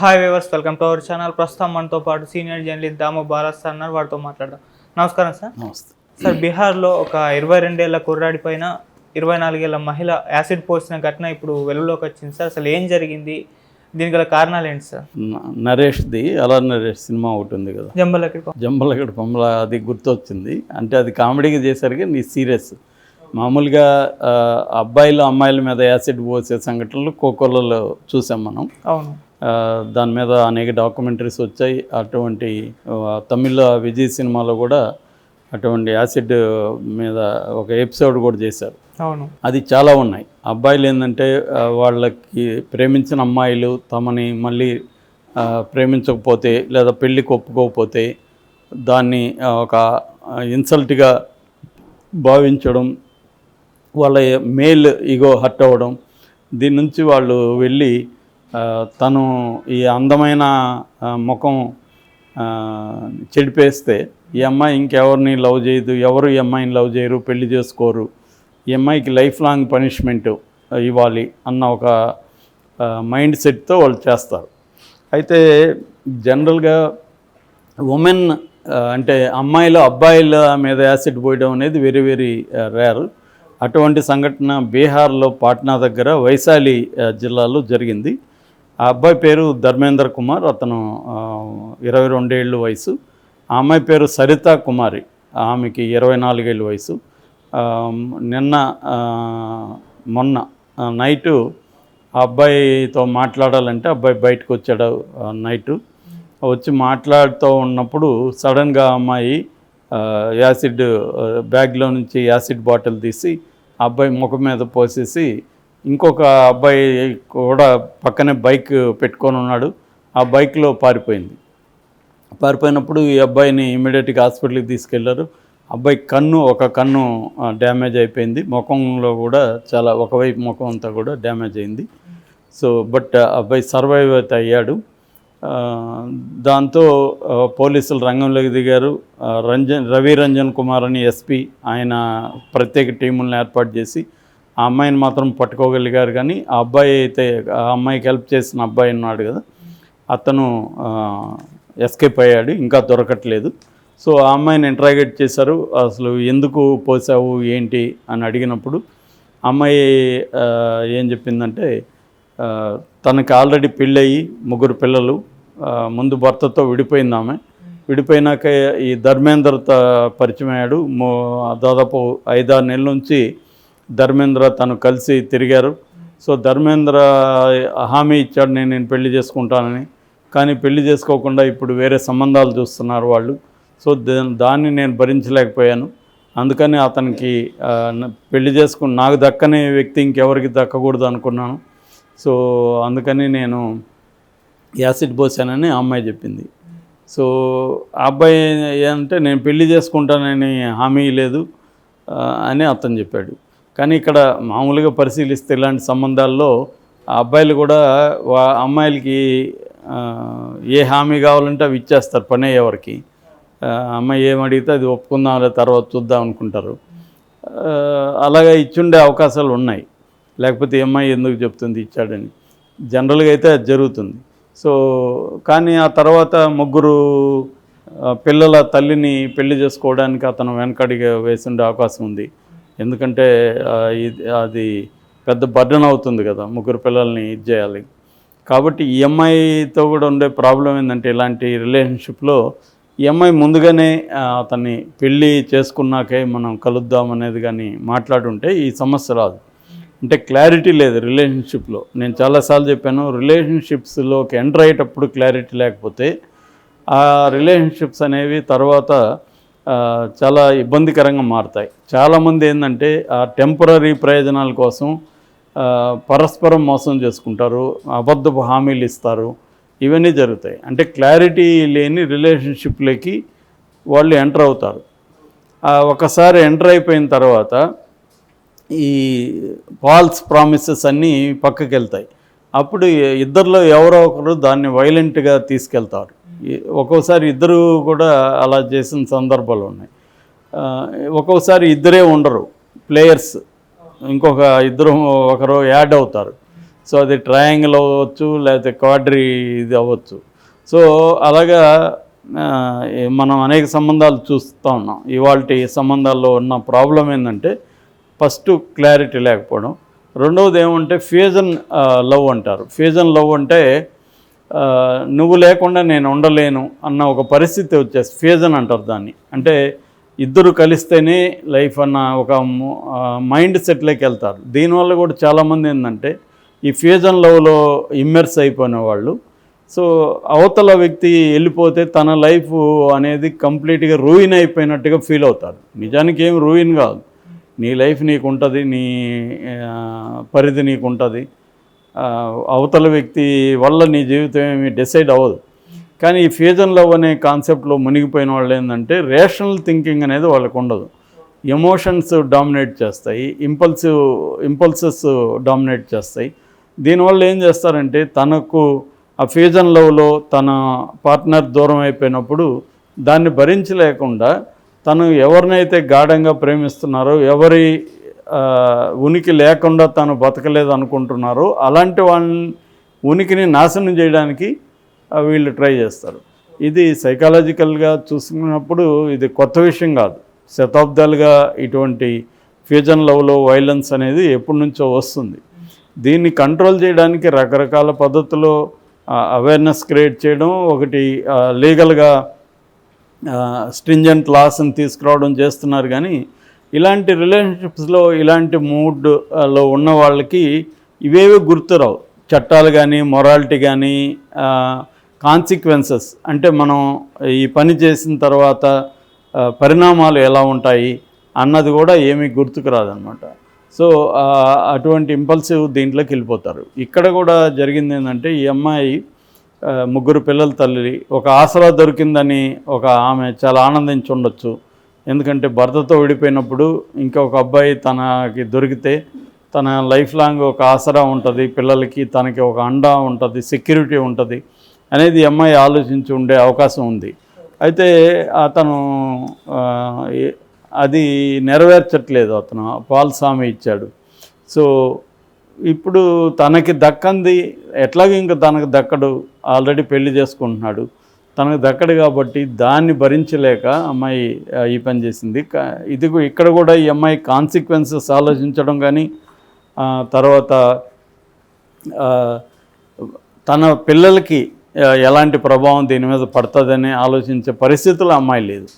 Hi viewers, welcome to our channel. ప్రస్తుతం మనతో పాటు సీనియర్ జర్నలిస్ట్ దాము బాలాస్ సార్ ఉన్నారు. వారితో మాట్లాడదాం. నమస్కారం సార్. నమస్తే సార్, బీహార్లో ఒక 22 ఏళ్ల కుర్రాడి పైన 24 ఏళ్ల మహిళ యాసిడ్ పోసిన ఘటన ఇప్పుడు వెలుగులోకి వచ్చింది సార్. అసలు ఏం జరిగింది, దీనికి గల కారణాలు ఏంటి సార్? నరేష్ది అలా నరేష్ సినిమా ఒకటి ఉంది కదా, జంబలగడ పొమ్మల, అది గుర్తొచ్చింది. అంటే అది కామెడీగా చేసరికి నీ సీరియస్. మామూలుగా అబ్బాయిలు అమ్మాయిల మీద యాసిడ్ పోసే సంఘటనలు కోకోలలో చూసాం మనం. అవును, దాని మీద అనేక డాక్యుమెంటరీస్ వచ్చాయి. అటువంటి తమిళ విజయ్ సినిమాలో కూడా అటువంటి యాసిడ్ మీద ఒక ఎపిసోడ్ కూడా చేశారు. అవును, అది చాలా ఉన్నాయి. అబ్బాయిలు ఏంటంటే వాళ్ళకి ప్రేమించిన అమ్మాయిలు తమని మళ్ళీ ప్రేమించకపోతే లేదా పెళ్ళికి ఒప్పుకోకపోతే దాన్ని ఒక ఇన్సల్ట్గా భావించడం, వాళ్ళ మేల్ ఈగో హర్ట్ అవ్వడం, దీని నుంచి వాళ్ళు వెళ్ళి తను ఈ అందమైన ముఖం చెడిపేస్తే ఈ అమ్మాయి ఇంకెవరిని లవ్ చేయదు, ఎవరు ఈ అమ్మాయిని లవ్ చేయరు, పెళ్లి చేసుకోరు, ఈ అమ్మాయికి లైఫ్ లాంగ్ పనిష్మెంట్ ఇవ్వాలి అన్న ఒక మైండ్ సెట్తో వాళ్ళు చేస్తారు. అయితే జనరల్గా ఉమెన్ అంటే అమ్మాయిలు అబ్బాయిల మీద యాసిడ్ పోయడం అనేది వెరీ వెరీ రేర్. అటువంటి సంఘటన బీహార్లో పాట్నా దగ్గర వైశాలి జిల్లాలో జరిగింది. ఆ అబ్బాయి పేరు ధర్మేంద్ర కుమార్, అతను 22 ఏళ్ళు వయసు. ఆ అమ్మాయి పేరు సరితా కుమారి, ఆమెకి 24 ఏళ్ళు వయసు. మొన్న నైటు ఆ అబ్బాయితో మాట్లాడాలంటే అబ్బాయి బయటకు వచ్చాడు. నైటు వచ్చి మాట్లాడుతూ ఉన్నప్పుడు సడన్గా అమ్మాయి యాసిడ్ బ్యాగ్లో నుంచి యాసిడ్ బాటిల్ తీసి ఆ అబ్బాయి ముఖం మీద పోసేసి, ఇంకొక అబ్బాయి కూడా పక్కనే బైక్ పెట్టుకొని ఉన్నాడు, ఆ బైక్లో పారిపోయినప్పుడు ఈ అబ్బాయిని ఇమీడియట్గా హాస్పిటల్కి తీసుకెళ్లారు. అబ్బాయి ఒక కన్ను డ్యామేజ్ అయిపోయింది, ముఖంలో కూడా చాలా ఒకవైపు ముఖం అంతా కూడా డ్యామేజ్ అయింది. సో బట్ అబ్బాయి సర్వైవ్ అయితే అయ్యాడు. దాంతో పోలీసులు రంగంలోకి దిగారు. రవి రంజన్ కుమార్ అని ఎస్పీ, ఆయన ప్రత్యేక టీములను ఏర్పాటు చేసి ఆ అమ్మాయిని మాత్రం పట్టుకోగలిగారు. కానీ ఆ అమ్మాయికి హెల్ప్ చేసిన అబ్బాయి ఉన్నాడు కదా, అతను ఎస్కేప్ అయ్యాడు, ఇంకా దొరకట్లేదు. సో ఆ అమ్మాయిని ఇంట్రాగేట్ చేశారు. అసలు ఎందుకు పోసావు ఏంటి అని అడిగినప్పుడు అమ్మాయి ఏం చెప్పిందంటే, తనకి ఆల్రెడీ పెళ్ళయి 3 పిల్లలు, ముందు భర్తతో విడిపోయింది. ఆమె విడిపోయినాక ఈ ధర్మేంద్రతో పరిచయం అయ్యాడు. దాదాపు 5-6 నెలల నుంచి ధర్మేంద్ర తను కలిసి తిరిగారు. సో ధర్మేంద్ర హామీ ఇచ్చాడు, నేను పెళ్లి చేసుకుంటానని. కానీ పెళ్లి చేసుకోకుండా ఇప్పుడు వేరే సంబంధాలు చూస్తున్నారు వాళ్ళు. సో దాన్ని నేను భరించలేకపోయాను. అందుకని అతనికి పెళ్లి చేసుకుని నాకు దక్కని వ్యక్తి ఇంకెవరికి దక్కకూడదు అనుకున్నాను. సో అందుకని నేను యాసిడ్ పోసానని ఆ అమ్మాయి చెప్పింది. సో ఆ అబ్బాయి ఏంటంటే నేను పెళ్లి చేసుకుంటానని హామీ లేదు అని అతను చెప్పాడు. కానీ ఇక్కడ మామూలుగా పరిశీలిస్తే ఇలాంటి సంబంధాల్లో అబ్బాయిలు కూడా అమ్మాయిలకి ఏ హామీ కావాలంటే అవి ఇచ్చేస్తారు పని అయ్యేవరకు. అమ్మాయి ఏమడిగితే అది ఒప్పుకుందాం, లేదా తర్వాత చూద్దాం అనుకుంటారు. అలాగే ఇచ్చుండే అవకాశాలు ఉన్నాయి, లేకపోతే అమ్మాయి ఎందుకు చెప్తుంది ఇచ్చాడని. జనరల్గా అయితే అది జరుగుతుంది. సో కానీ ఆ తర్వాత 3 పిల్లల తల్లిని పెళ్లి చేసుకోవడానికి అతను వెనకడిగా వేసిండే అవకాశం ఉంది. ఎందుకంటే అది పెద్ద బర్డెన్ అవుతుంది కదా, 3 పిల్లల్ని ఇది చేయాలి. కాబట్టి ఈ అమ్మాయితో కూడా ఉండే ప్రాబ్లం ఏంటంటే, ఇలాంటి రిలేషన్షిప్లో ఈ అమ్మాయి ముందుగానే అతన్ని పెళ్ళి చేసుకున్నాకే మనం కలుద్దాం అనేది కానీ మాట్లాడుంటే ఈ సమస్య రాదు. అంటే క్లారిటీ లేదు రిలేషన్షిప్లో. నేను చాలాసార్లు చెప్పాను, రిలేషన్షిప్స్లోకి ఎంటర్ అయ్యేటప్పుడు క్లారిటీ లేకపోతే ఆ రిలేషన్షిప్స్ అనేవి తర్వాత చాలా ఇబ్బందికరంగా మారుతాయి. చాలామంది ఏంటంటే ఆ టెంపరీ ప్రయోజనాల కోసం పరస్పరం మోసం చేసుకుంటారు, అబద్ధపు హామీలు ఇస్తారు, ఇవన్నీ జరుగుతాయి. అంటే క్లారిటీ లేని రిలేషన్షిప్లోకి వాళ్ళు ఎంటర్ అవుతారు. ఒకసారి ఎంటర్ అయిపోయిన తర్వాత ఈ ఫాల్స్ ప్రామిసెస్ అన్నీ పక్కకి వెళ్తాయి. అప్పుడు ఇద్దరిలో ఎవరో ఒకరు దాన్ని వైలెంట్గా తీసుకెళ్తారు. ఒక్కోసారి ఇద్దరు కూడా అలా చేసిన సందర్భాలు ఉన్నాయి. ఒక్కోసారి ఇద్దరే ఉండరు ప్లేయర్స్, ఇంకొక ఒకరు యాడ్ అవుతారు. సో అది ట్రయాంగిల్ అవ్వచ్చు, లేకపోతే క్వాడ్రీ ఇది అవ్వచ్చు. సో అలాగా మనం అనేక సంబంధాలు చూస్తూ ఉన్నాం. ఇవాల్టి సంబంధాల్లో ఉన్న ప్రాబ్లం ఏంటంటే ఫస్ట్ క్లారిటీ లేకపోవడం, రెండవది ఏమంటే ఫ్యూజన్ లవ్ అంటారు. ఫ్యూజన్ లవ్ అంటే నువ్వు లేకుండా నేను ఉండలేను అన్న ఒక పరిస్థితి వచ్చేసి ఫ్యూజన్ అంటారు దాన్ని. అంటే ఇద్దరు కలిస్తేనే లైఫ్ అన్న ఒక మైండ్ సెట్లోకి వెళ్తారు. దీనివల్ల కూడా చాలామంది ఏంటంటే ఈ ఫ్యూజన్ లవ్లో ఇమ్మర్స్ అయిపోయిన వాళ్ళు, సో అవతల వ్యక్తి వెళ్ళిపోతే తన లైఫ్ అనేది కంప్లీట్గా రూయిన్ అయిపోయినట్టుగా ఫీల్ అవుతారు. నిజానికి ఏం రూయిన్ కాదు, నీ లైఫ్ నీకు ఉంటుంది, నీ పరిధి నీకు ఉంటుంది, అవతల వ్యక్తి వల్ల నీ జీవితం ఏమి డిసైడ్ అవ్వదు. కానీ ఈ ఫ్యూజన్ లవ్ అనే కాన్సెప్ట్లో మునిగిపోయిన వాళ్ళు ఏంటంటే రేషనల్ థింకింగ్ అనేది వాళ్ళకు ఉండదు, ఎమోషన్స్ డామినేట్ చేస్తాయి, ఇంపల్సెస్ డామినేట్ చేస్తాయి. దీనివల్ల ఏం చేస్తారంటే తనకు ఆ ఫ్యూజన్ లవ్లో తన పార్ట్నర్ దూరం అయిపోయినప్పుడు దాన్ని భరించలేకుండా తను ఎవరినైతే గాఢంగా ప్రేమిస్తున్నారో, ఎవరి ఉనికి లేకుండా తను బతకలేదు అనుకుంటున్నారో అలాంటి వాళ్ళని ఉనికిని నాశనం చేయడానికి వీళ్ళు ట్రై చేస్తారు. ఇది సైకాలజికల్గా చూసుకున్నప్పుడు ఇది కొత్త విషయం కాదు. శతాబ్దాలుగా ఇటువంటి ఫ్యూజన్ లవ్లో వైలెన్స్ అనేది ఎప్పటి నుంచో వస్తుంది. దీన్ని కంట్రోల్ చేయడానికి రకరకాల పద్ధతుల్లో అవేర్నెస్ క్రియేట్ చేయడం, ఒకటి లీగల్గా స్ట్రింజెంట్ లాస్ని తీసుకురావడం చేస్తున్నారు. కానీ ఇలాంటి రిలేషన్షిప్స్లో ఇలాంటి మూడ్లో ఉన్న వాళ్ళకి ఇవేవి గుర్తురావు. చట్టాలు కానీ, మొరాలిటీ కానీ, కాన్సిక్వెన్సెస్ అంటే మనం ఈ పని చేసిన తర్వాత పరిణామాలు ఎలా ఉంటాయి అన్నది కూడా ఏమీ గుర్తుకు రాదనమాట. సో అటువంటి ఇంపల్సివ్ దీంట్లోకి వెళ్ళిపోతారు. ఇక్కడ కూడా జరిగింది ఏంటంటే ఈ అమ్మాయి 3 పిల్లల తల్లి, ఒక ఆసరా దొరికిందని ఆమె చాలా ఆనందించి ఉండొచ్చు. ఎందుకంటే భర్తతో విడిపోయినప్పుడు ఇంకొక అబ్బాయి తనకి దొరికితే తన లైఫ్ లాంగ్ ఒక ఆసరా ఉంటుంది, పిల్లలకి తనకి ఒక అండా ఉంటుంది, సెక్యూరిటీ ఉంటుంది అనేది ఈ అమ్మాయి ఆలోచించి ఉండే అవకాశం ఉంది. అయితే అతను అది నెరవేర్చట్లేదు, అతను ఫాల్స్ హామీ ఇచ్చాడు. సో ఇప్పుడు తనకి దక్కంది ఎట్లాగో ఇంకా తనకు దక్కడు, ఆల్రెడీ పెళ్లి చేసుకుంటున్నాడు, తనకు దక్కడు కాబట్టి దాన్ని భరించలేక అమ్మాయి ఈ పని చేసింది. ఇక్కడ కూడా ఈ అమ్మాయి కాన్సిక్వెన్సెస్ ఆలోచించడం కానీ, తర్వాత తన పిల్లలకి ఎలాంటి ప్రభావం దీని మీద పడుతుందని ఆలోచించే పరిస్థితుల్లో అమ్మాయి లేదు.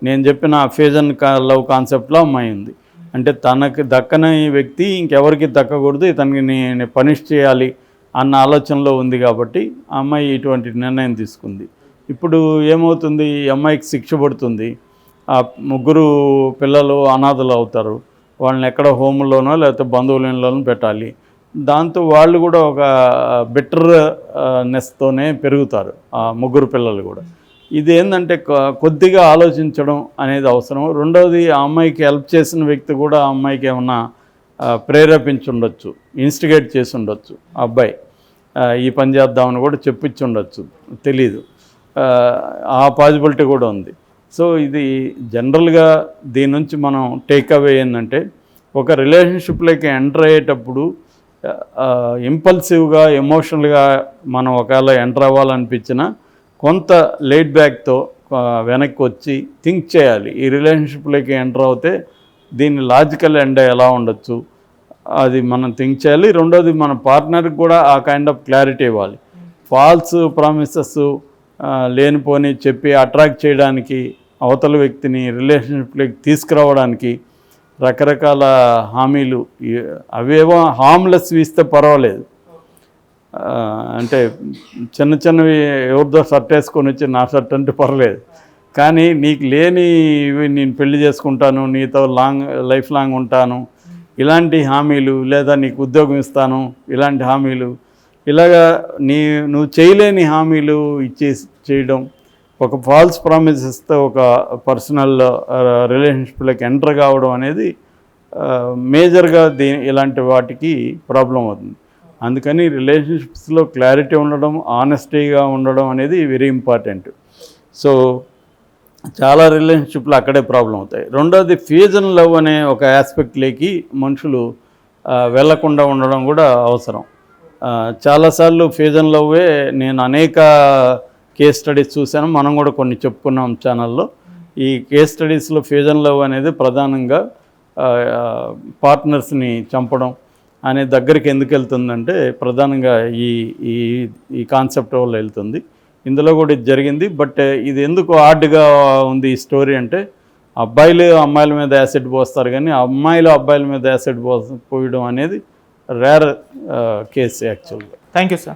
నేను చెప్పిన ఫ్యూజన్ లవ్ కాన్సెప్ట్లో అమ్మాయి ఉంది. అంటే తనకి దక్కని వ్యక్తి ఇంకెవరికి దక్కకూడదు, ఇతనికి నేను పనిష్ చేయాలి అన్న ఆలోచనలో ఉంది కాబట్టి ఆ అమ్మాయి ఇటువంటి నిర్ణయం తీసుకుంది. ఇప్పుడు ఏమవుతుంది, ఈ అమ్మాయికి శిక్ష పడుతుంది. ఆ 3 పిల్లలు అనాథలు అవుతారు. వాళ్ళని ఎక్కడ హోమ్లోనో లేకపోతే బంధువులలోనో పెట్టాలి. దాంతో వాళ్ళు కూడా ఒక బిట్టర్నెస్తోనే పెరుగుతారు ఆ 3 పిల్లలు కూడా. ఇది ఏంటంటే కొద్దిగా ఆలోచించడం అనేది అవసరం. రెండవది, ఆ అమ్మాయికి హెల్ప్ చేసిన వ్యక్తి కూడా ఆ అమ్మాయికి ఏమన్నా ప్రేరేపించి ఉండొచ్చు, ఇన్స్టిగేట్ చేసి ఉండొచ్చు. ఆ అబ్బాయి ఈ పని చేద్దామని కూడా చెప్పించి ఉండొచ్చు, తెలీదు. ఆ పాసిబిలిటీ కూడా ఉంది. సో ఇది జనరల్గా దీని నుంచి మనం టేక్ అవే ఏంటంటే, ఒక రిలేషన్షిప్లోకి ఎంటర్ అయ్యేటప్పుడు ఇంపల్సివ్గా, ఎమోషనల్గా మనం ఒకవేళ ఎంటర్ అవ్వాలనిపించినా కొంత లేట్ బ్యాక్తో వెనక్కి వచ్చి థింక్ చేయాలి. ఈ రిలేషన్షిప్లోకి ఎంటర్ అవుతే దీని లాజికల్ ఎండ్ ఎలా ఉండొచ్చు అది మనం థింక్ చేయాలి. రెండోది, మన పార్ట్నర్కి కూడా ఆ కైండ్ ఆఫ్ క్లారిటీ ఇవ్వాలి. ఫాల్స్ ప్రామిసెస్ లేనిపోని చెప్పి అట్రాక్ట్ చేయడానికి, అవతల వ్యక్తిని రిలేషన్షిప్లోకి తీసుకురావడానికి రకరకాల హామీలు, అవేవో హామ్లెస్ ఇస్తే పర్వాలేదు. అంటే చిన్న చిన్నవి ఎవరిదో షర్ట్ వేసుకొని వచ్చి నా షర్ట్ అంటే పర్లేదు, కానీ నీకు లేని నేను పెళ్లి చేసుకుంటాను, నీతో లైఫ్ లాంగ్ ఉంటాను ఇలాంటి హామీలు, లేదా నీకు ఉద్యోగం ఇస్తాను ఇలాంటి హామీలు, ఇలాగా నువ్వు చేయలేని హామీలు చేయడం, ఒక ఫాల్స్ ప్రామిసెస్తో ఒక పర్సనల్ రిలేషన్షిప్లోకి ఎంటర్ కావడం అనేది మేజర్గా ఇలాంటి వాటికి ప్రాబ్లం అవుతుంది. అందుకని రిలేషన్షిప్స్లో క్లారిటీ ఉండడం, ఆనెస్టీగా ఉండడం అనేది వెరీ ఇంపార్టెంట్. సో చాలా రిలేషన్షిప్లు అక్కడే ప్రాబ్లం అవుతాయి. రెండోది, ఫ్యూజన్ లవ్ అనే ఒక ఆస్పెక్ట్లోకి మనుషులు వెళ్లకుండా ఉండడం కూడా అవసరం. చాలాసార్లు ఫ్యూజన్ లవ్వే నేను అనేక కేస్ స్టడీస్ చూశాను, మనం కూడా కొన్ని చెప్పుకున్నాం ఛానల్లో. ఈ కేస్ స్టడీస్లో ఫ్యూజన్ లవ్ అనేది ప్రధానంగా పార్ట్నర్స్ని చంపడం అనే దగ్గరికి ఎందుకు వెళ్తుందంటే ప్రధానంగా ఈ ఈ ఈ కాన్సెప్ట్ వల్ల వెళ్తుంది. ఇందులో కూడా ఇది జరిగింది. బట్ ఇది ఎందుకు హార్డ్గా ఉంది ఈ స్టోరీ అంటే, అబ్బాయిలు అమ్మాయిల మీద యాసిడ్ పోస్తారు కానీ అమ్మాయిలు అబ్బాయిల మీద యాసిడ్ పోయడం అనేది రేర్ కేసు యాక్చువల్గా. Thank you sir.